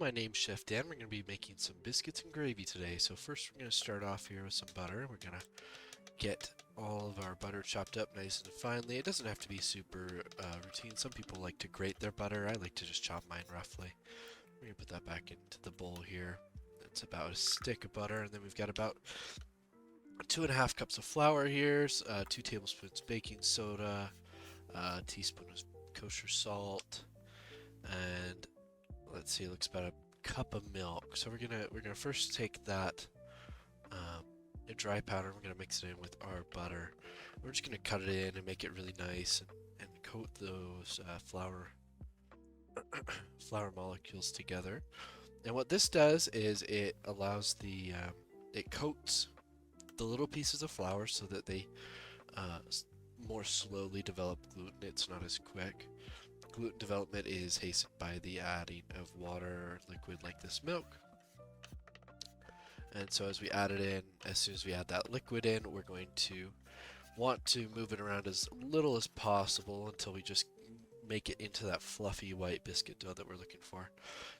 my name's Chef Dan. We're going to be making some biscuits and gravy today. So first we're going to start off here with some butter. We're going to get all of our butter chopped up nice and finely. It doesn't have to be super routine. Some people like to grate their butter. I like to just chop mine roughly. We're going to put that back into the bowl here. That's about a stick of butter. And then we've got about 2.5 cups of flour here, 2 tablespoons baking soda, a teaspoon of kosher salt, and let's see, it looks about a cup of milk. So we're gonna first take that dry powder. We're gonna mix it in with our butter. We're just gonna cut it in and make it really nice and coat those flour molecules together. And what this does is it allows it coats the little pieces of flour so that they more slowly develop gluten. It's not as quick. Gluten development is hastened by the adding of water or liquid like this milk. And so as we add it in, as soon as we add that liquid in, we're going to want to move it around as little as possible until we just make it into that fluffy white biscuit dough that we're looking for.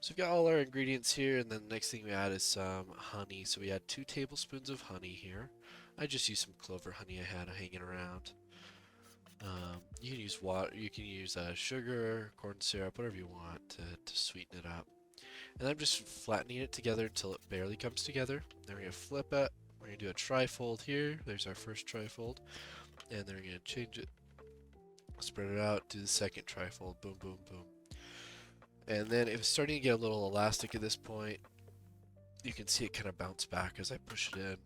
So we've got all our ingredients here, and then the next thing we add is some honey. So we add 2 tablespoons of honey here. I just used some clover honey I had hanging around. You can use water, you can use sugar, corn syrup, whatever you want to sweeten it up. And I'm just flattening it together until it barely comes together. Then we're going to flip it. We're going to do a trifold here. There's our first trifold. And then we're going to change it. Spread it out. Do the second trifold. Boom, boom, boom. And then if it's starting to get a little elastic at this point, you can see it kind of bounce back as I push it in.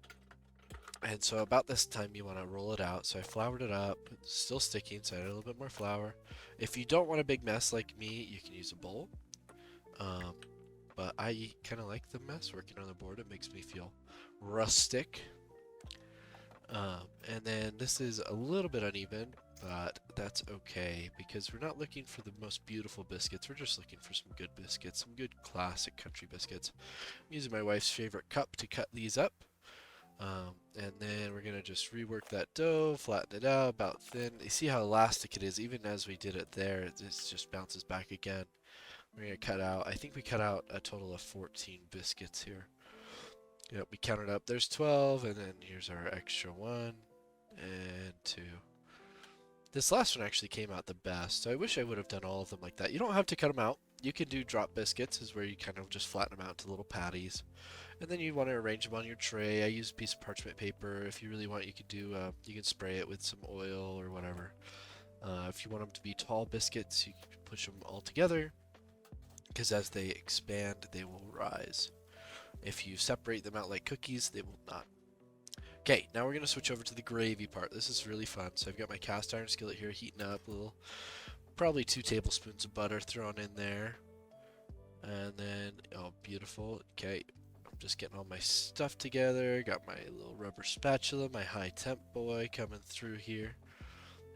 And so about this time you want to roll it out. So I floured it up. It's still sticking, so I add a little bit more flour. If you don't want a big mess like me, you can use a bowl. But I kind of like the mess working on the board. It makes me feel rustic. And then this is a little bit uneven, but that's okay because we're not looking for the most beautiful biscuits. We're just looking for some good biscuits, some good classic country biscuits. I'm using my wife's favorite cup to cut these up. And then we're going to just rework that dough, flatten it out about thin. You see how elastic it is. Even as we did it there, it just bounces back again. We're going to cut out, I think we cut out a total of 14 biscuits here. Yep, we counted up. There's 12, and then here's our extra 1 and 2. This last one actually came out the best, so I wish I would have done all of them like that. You don't have to cut them out. You can do drop biscuits, is where you kind of just flatten them out to little patties. And then you want to arrange them on your tray. I use a piece of parchment paper. If you really want, you could do, you can spray it with some oil or whatever. If you want them to be tall biscuits, you can push them all together, because as they expand, they will rise. If you separate them out like cookies, they will not. Okay, now we're going to switch over to the gravy part. This is really fun. So I've got my cast iron skillet here heating up, probably 2 tablespoons of butter thrown in there. And then, oh, beautiful. Okay, I'm just getting all my stuff together. Got my little rubber spatula, my high temp boy coming through here.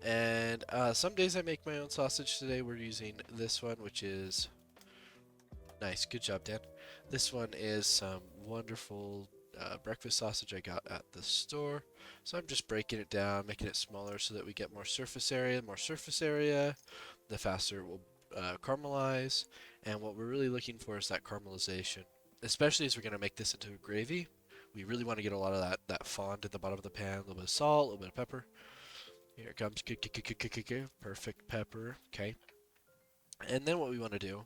And some days I make my own sausage. Today we're using this one, which is nice. Good job, Dan. This one is some wonderful breakfast sausage I got at the store. So I'm just breaking it down, making it smaller so that we get more surface area. The more surface area, the faster it will caramelize. And what we're really looking for is that caramelization, especially as we're going to make this into a gravy. We really want to get a lot of that fond at the bottom of the pan. A little bit of salt, a little bit of pepper. Here it comes. Perfect pepper. Okay. And then what we want to do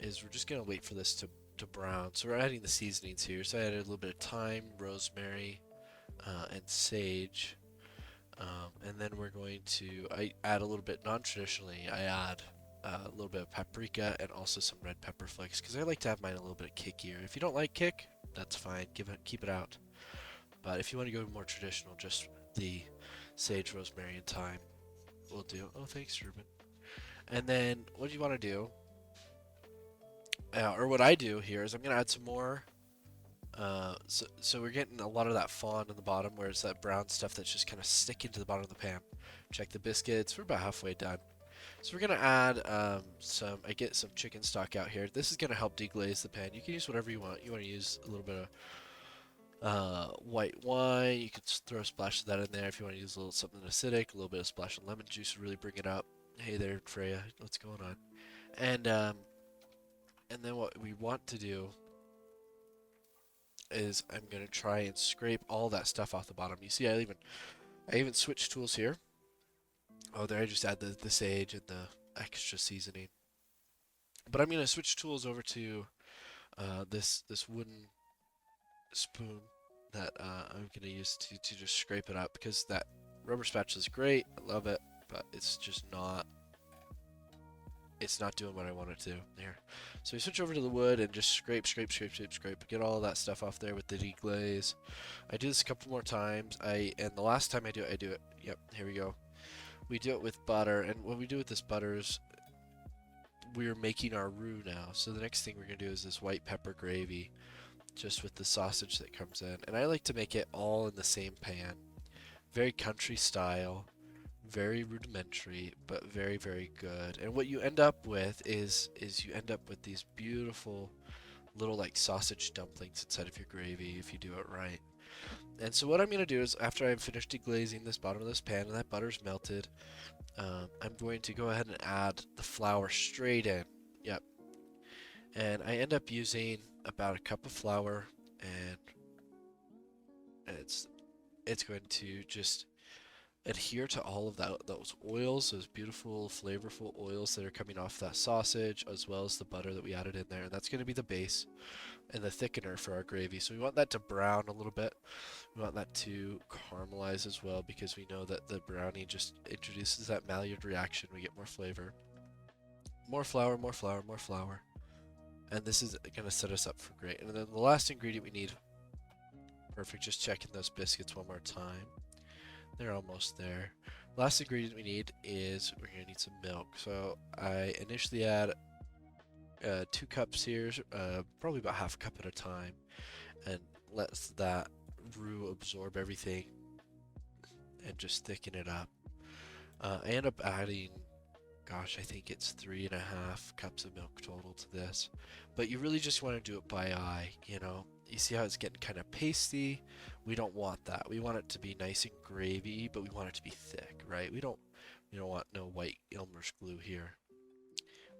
is we're just going to wait for this to brown. So we're adding the seasonings here. So I added a little bit of thyme, rosemary, and sage. And then we're going to, I add a little bit non-traditionally, I add a little bit of paprika and also some red pepper flakes because I like to have mine a little bit kickier. If you don't like kick, that's fine. Keep it out. But if you want to go more traditional, just the sage, rosemary, and thyme will do. Oh, thanks, Ruben. And then what you want to do, or what I do here, is I'm going to add some more. So we're getting a lot of that fond on the bottom, where it's that brown stuff that's just kind of sticking to the bottom of the pan. Check the biscuits. We're about halfway done. So we're going to add I get some chicken stock out here. This is going to help deglaze the pan. You can use whatever you want. You want to use a little bit of white wine. You could throw a splash of that in there if you want to use a little something acidic. A little bit of splash of lemon juice to really bring it up. Hey there, Freya. What's going on? And And then what we want to do is I'm going to try and scrape all that stuff off the bottom. You see, I even switched tools here. Oh, there I just add the sage and the extra seasoning. But I'm going to switch tools over to this wooden spoon that I'm going to use to just scrape it up, because that rubber spatula is great. I love it, but it's just not doing what I want it to here. So we switch over to the wood and just scrape, get all that stuff off there with the deglaze. I do this a couple more times. And the last time I do it. Yep, here we go. We do it with butter, and what we do with this butter is we're making our roux now. So the next thing we're gonna do is this white pepper gravy, just with the sausage that comes in. And I like to make it all in the same pan. Very country style. Very rudimentary, but very, very good. And what you end up with is you end up with these beautiful little like sausage dumplings inside of your gravy if you do it right. And so what I'm going to do is, after I've finished deglazing this bottom of this pan and that butter's melted, I'm going to go ahead and add the flour straight in. Yep. And I end up using about a cup of flour, and it's going to just adhere to all of those oils, those beautiful, flavorful oils that are coming off that sausage, as well as the butter that we added in there. And that's going to be the base and the thickener for our gravy. So we want that to brown a little bit. We want that to caramelize as well, because we know that the browning just introduces that Maillard reaction. We get more flavor. More flour, more flour, more flour. And this is going to set us up for great. And then the last ingredient we need, perfect, just checking those biscuits one more time. They're almost there. Last ingredient we need is we're going to need some milk. So I initially add 2 cups here, probably about half a cup at a time, and lets that roux absorb everything and just thicken it up. I end up adding, gosh, I think it's 3.5 cups of milk total to this. But you really just want to do it by eye, you know. You see how it's getting kind of pasty? We don't want that. We want it to be nice and gravy, but we want it to be thick, right? We don't want no white Elmer's glue here.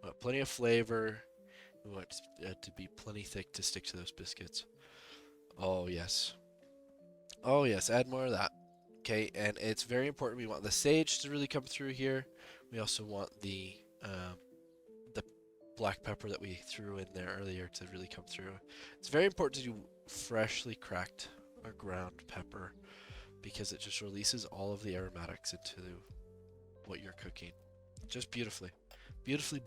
We want plenty of flavor. We want it to be plenty thick to stick to those biscuits. Oh yes. Oh yes, add more of that. Okay, and it's very important. We want the sage to really come through here. We also want the black pepper that we threw in there earlier to really come through. It's very important to do freshly cracked or ground pepper, because it just releases all of the aromatics into what you're cooking. Just beautifully. Beautifully.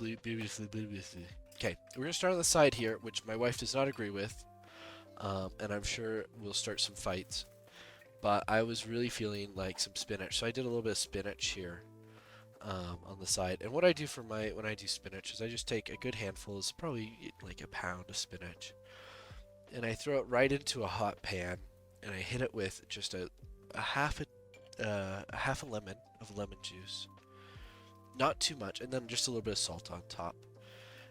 Okay, we're going to start on the side here, which my wife does not agree with, and I'm sure we'll start some fights. But I was really feeling like some spinach, so I did a little bit of spinach here. On the side. And what I do when I do spinach is I just take a good handful, it's probably like a pound of spinach, and I throw it right into a hot pan, and I hit it with just a half a lemon of lemon juice, not too much, and then just a little bit of salt on top,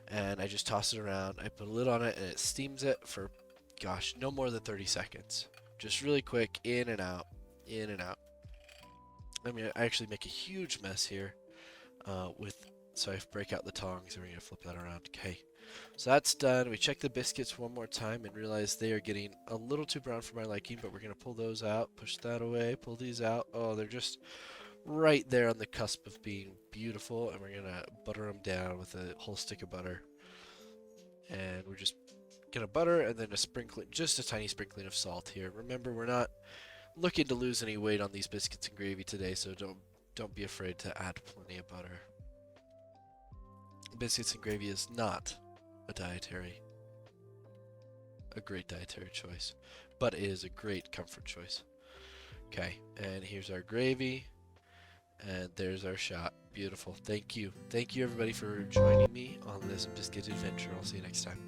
and I just toss it around. I put a lid on it, and it steams it for, gosh, no more than 30 seconds, just really quick, in and out, in and out. I mean, I actually make a huge mess here. So I break out the tongs, and we're gonna flip that around. Okay, so that's done. We check the biscuits one more time and realize they are getting a little too brown for my liking, but we're gonna pull those out, push that away, pull these out. Oh, they're just right there on the cusp of being beautiful, and we're gonna butter them down with a whole stick of butter. And we're just gonna butter, and then just a tiny sprinkling of salt here. Remember, we're not looking to lose any weight on these biscuits and gravy today, so don't be afraid to add plenty of butter. Biscuits and gravy is not a great dietary choice, but it is a great comfort choice. Okay, and here's our gravy, and there's our shot. Beautiful. Thank you everybody for joining me on this biscuit adventure. I'll see you next time.